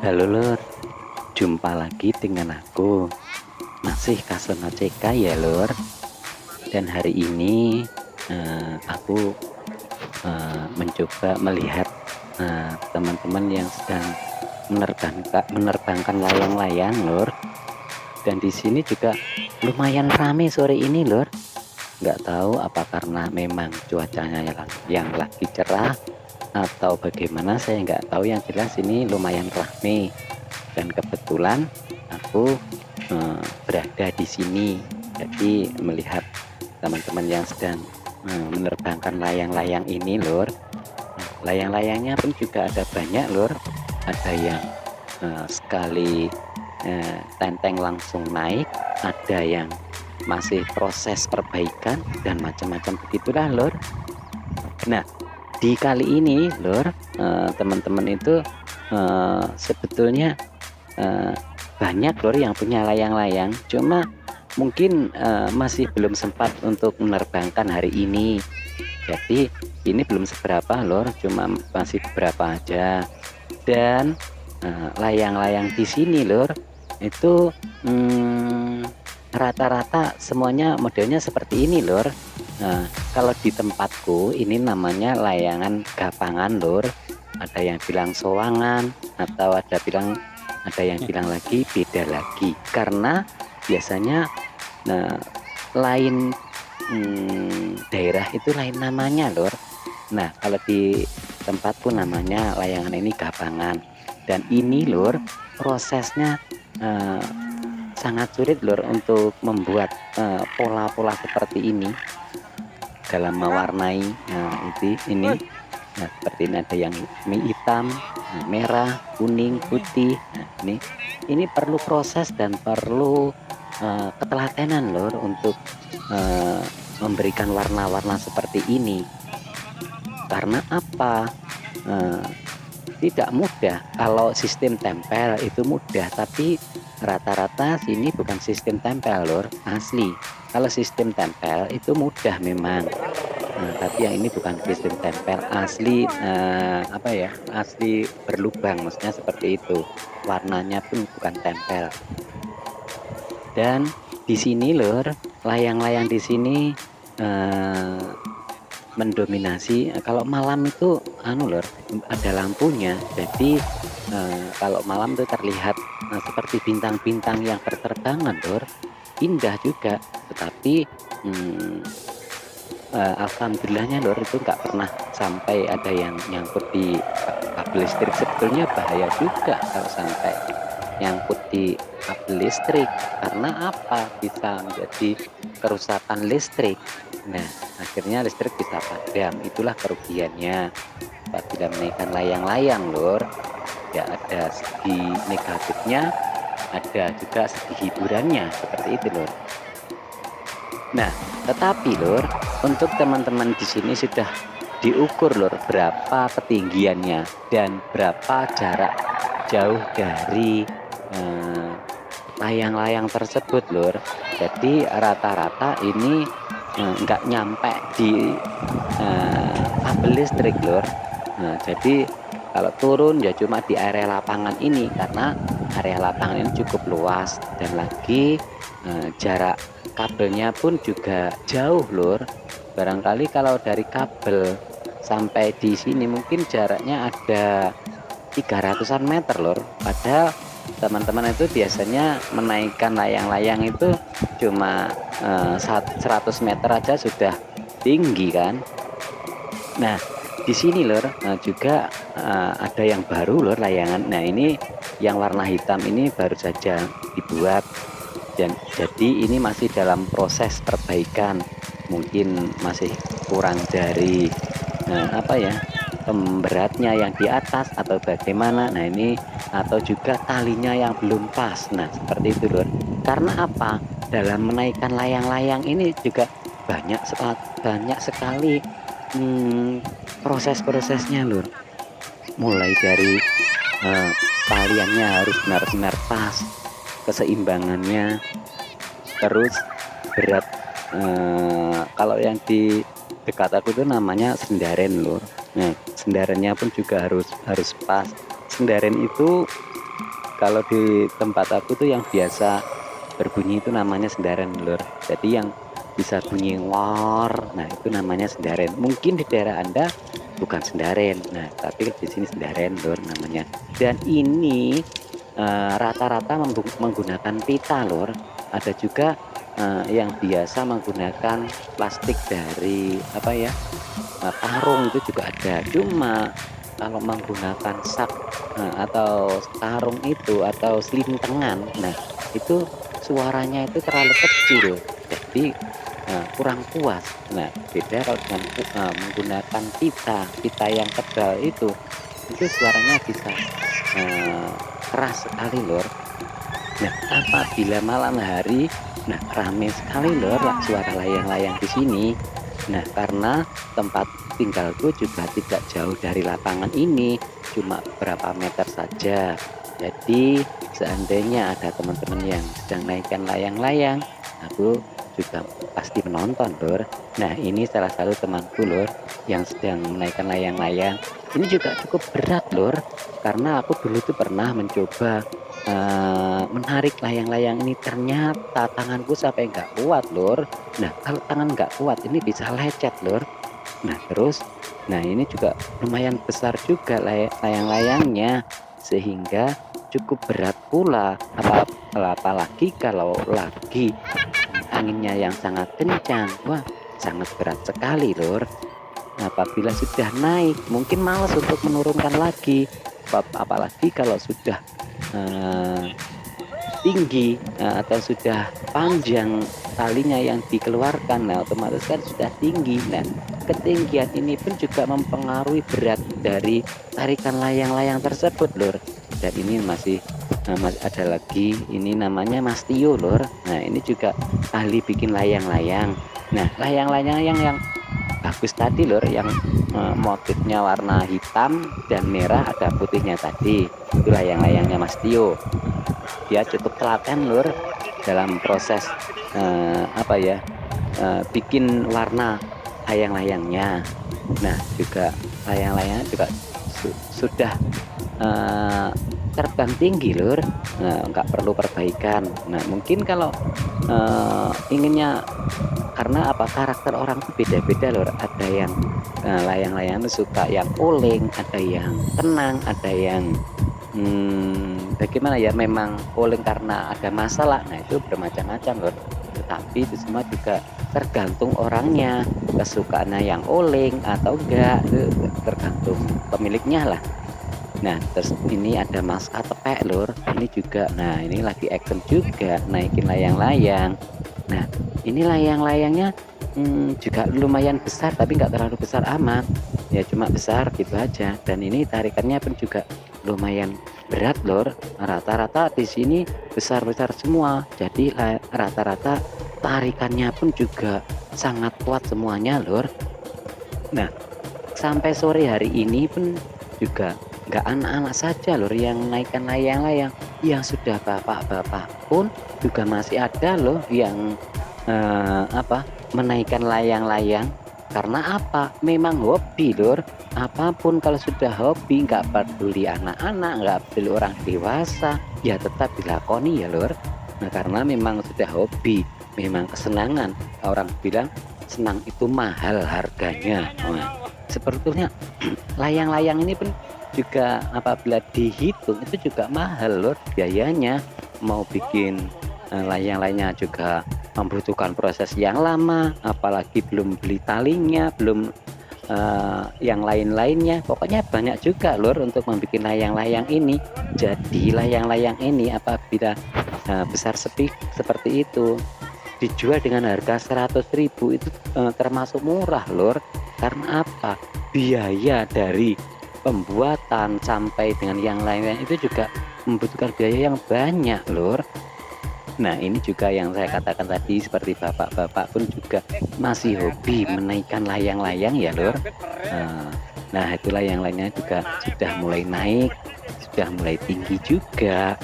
Halo Lur, jumpa lagi dengan aku. Masih Kasona CK ya Lur. Dan hari ini aku mencoba melihat teman-teman yang sedang menerbangkan layang-layang Lur. Dan di sini juga lumayan ramai sore ini Lur. Nggak tahu apa karena memang cuacanya yang lagi cerah atau bagaimana, saya nggak tahu. Yang jelas ini lumayan ramai. Dan kebetulan aku berada di sini, jadi melihat teman-teman yang sedang menerbangkan layang-layang ini Lur. Layang-layangnya pun juga ada banyak Lur, ada yang sekali tenteng langsung naik, ada yang masih proses perbaikan dan macam-macam begitulah Lur. Nah, di kali ini Lur, teman-teman itu sebetulnya banyak Lur yang punya layang-layang, cuma mungkin masih belum sempat untuk menerbangkan hari ini. Jadi ini belum seberapa Lur, cuma masih beberapa aja. Dan layang-layang di sini Lur itu rata-rata semuanya modelnya seperti ini Lur. Kalau di tempatku ini namanya layangan gapangan Lur. Ada yang bilang sowangan, atau ada yang bilang lagi beda lagi, karena biasanya lain daerah itu lain namanya Lur. Nah, kalau di tempatku namanya layangan ini gapangan. Dan ini Lur, prosesnya sangat sulit Lur untuk membuat pola-pola seperti ini dalam mewarnai. Ini seperti ini, ada yang hitam, merah, kuning, putih. Nah, ini perlu proses dan perlu ketelatenan Lur untuk memberikan warna-warna seperti ini. Karena apa? Tidak mudah. Kalau sistem tempel itu mudah, tapi rata-rata sini bukan sistem tempel Lur, asli. Kalau sistem tempel itu mudah memang. Tapi yang ini bukan sistem tempel asli, asli berlubang, maksudnya seperti itu. Warnanya pun bukan tempel. Dan di sini Lur, layang-layang di sini mendominasi. Kalau malam itu Lur, ada lampunya, jadi kalau malam itu terlihat seperti bintang-bintang yang berterbangan Lur, indah juga. Tetapi alhamdulillahnya Lur, itu nggak pernah sampai ada yang nyangkut di kabel listrik. Sebetulnya bahaya juga kalau sampai nyangkut di kabel listrik, karena apa? Bisa menjadi kerusakan listrik. Nah, akhirnya listrik bisa padam. Itulah kerugiannya apabila menaikkan layang-layang Lur. Ya, ada segi negatifnya, ada juga segi hiburannya, seperti itu Lur. Nah, tetapi Lur, untuk teman-teman di sini sudah diukur Lur berapa ketinggiannya dan berapa jarak jauh dari layang-layang tersebut Lur. Jadi rata-rata ini nggak nyampe di kabel listrik Lur. Nah, jadi kalau turun ya cuma di area lapangan ini, karena area lapangan ini cukup luas, dan lagi jarak kabelnya pun juga jauh Lur. Barangkali kalau dari kabel sampai di sini mungkin jaraknya ada 300-an meter Lur. Padahal teman-teman itu biasanya menaikkan layang-layang itu cuma 100 meter aja sudah tinggi kan. Nah, di sini Lur juga ada yang baru Lur, layangan. Nah, ini yang warna hitam ini baru saja dibuat, dan jadi ini masih dalam proses perbaikan. Mungkin masih kurang dari pemberatnya yang di atas atau bagaimana. Nah, ini atau juga talinya yang belum pas. Nah, seperti itu Lur. Karena apa? Dalam menaikkan layang-layang ini juga banyak sekali proses-prosesnya Lur. Mulai dari taliannya harus benar-benar pas, keseimbangannya, terus berat. Kalau yang di dekat aku itu namanya sendaren Lur. Nah, sendarannya pun juga harus pas. Sendaren itu kalau di tempat aku tuh yang biasa berbunyi itu namanya sendaren lur. Jadi yang bisa bunyi war, nah itu namanya sendaren. Mungkin di daerah Anda bukan sendaren, nah tapi di sini sendaren lur namanya. Dan ini rata-rata menggunakan pita lur. Ada juga yang biasa menggunakan plastik dari apa ya, karung itu juga ada. Cuma kalau menggunakan sak atau karung itu atau selintengan, nah itu suaranya itu terlalu kecil, jadi kurang puas. Nah beda kalau dengan menggunakan pita yang tebal itu suaranya bisa keras sekali lor. Nah apabila malam hari, nah rame sekali lor suara layang-layang di sini. Nah karena tempat tinggalku juga tidak jauh dari lapangan ini, cuma beberapa meter saja. Jadi seandainya ada teman-teman yang sedang naikkan layang-layang, aku juga pasti menonton lor. Nah ini salah satu temanku lor yang sedang menaikkan layang-layang. Ini juga cukup berat lor, karena aku dulu tuh pernah mencoba menarik layang-layang ini, ternyata tanganku sampai nggak kuat lor. Nah kalau tangan nggak kuat ini bisa lecet lor. Nah terus, nah ini juga lumayan besar juga layang-layangnya, sehingga cukup berat pula. Apalagi kalau lagi anginnya yang sangat kencang, wah sangat berat sekali lor. Apabila sudah naik mungkin malas untuk menurunkan lagi, apalagi kalau sudah tinggi atau sudah panjang talinya yang dikeluarkan, nah otomatis kan sudah tinggi. Nah ketinggian ini pun juga mempengaruhi berat dari tarikan layang-layang tersebut lor. Dan ini masih ada lagi, ini namanya Mas Tio lor. Nah ini juga ahli bikin layang-layang. Nah layang-layang yang bagus tadi lor, yang motifnya warna hitam dan merah, ada putihnya tadi, itu layang-layangnya Mas Tio. Dia cukup telaten lur dalam proses apa ya, bikin warna layang-layangnya. Nah juga layang-layangnya juga sudah terbang tinggi lur, nggak perlu perbaikan. Nah mungkin kalau inginnya, karena apa, karakter orang itu beda-beda lur. Ada yang layang-layang suka yang oleng, ada yang tenang, ada yang bagaimana ya, memang oleng karena ada masalah. Nah itu bermacam-macam lor. Tetapi itu semua juga tergantung orangnya, kesukaannya yang oleng atau enggak, itu tergantung pemiliknya lah. Nah terus ini ada Mas Atepek lor, ini juga, nah ini lagi action juga naikin layang-layang. Nah ini layang-layangnya juga lumayan besar, tapi nggak terlalu besar amat ya, cuma besar gitu aja. Dan ini tarikannya pun juga lumayan berat lor. Rata-rata di sini besar-besar semua, jadi rata-rata tarikannya pun juga sangat kuat semuanya lor. Nah sampai sore hari ini pun juga nggak anak-anak saja lor yang naikkan layang-layang, yang sudah bapak-bapak pun juga masih ada loh yang menaikkan layang-layang. Karena apa? Memang hobi lur. Apapun kalau sudah hobi, nggak peduli anak-anak, nggak peduli orang dewasa, ya tetap dilakoni ya lur. Nah karena memang sudah hobi, memang kesenangan. Orang bilang senang itu mahal harganya. Nah, sebetulnya layang-layang ini pun juga apabila dihitung itu juga mahal lur biayanya. Mau bikin layang-layangnya juga membutuhkan proses yang lama, apalagi belum beli talinya, belum yang lain-lainnya. Pokoknya banyak juga lur untuk membuat layang-layang ini. Jadi layang-layang ini apabila besar seperti itu dijual dengan harga 100.000 itu termasuk murah lur. Karena apa? Biaya dari pembuatan sampai dengan yang lainnya itu juga membutuhkan biaya yang banyak lur. Nah ini juga yang saya katakan tadi, seperti bapak-bapak pun juga masih hobi menaikkan layang-layang ya lur. Nah itu layang-layangnya juga sudah mulai naik, sudah mulai tinggi juga.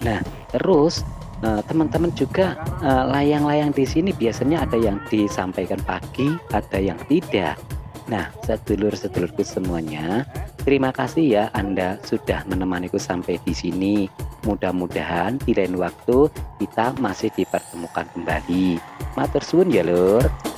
Nah terus teman-teman juga layang-layang di sini biasanya ada yang disampaikan pagi, ada yang tidak. Nah sedulur-sedulurku semuanya, terima kasih ya Anda sudah menemaniku sampai di sini. Mudah-mudahan di lain waktu kita masih dipertemukan kembali. Matur suwun ya, Lur.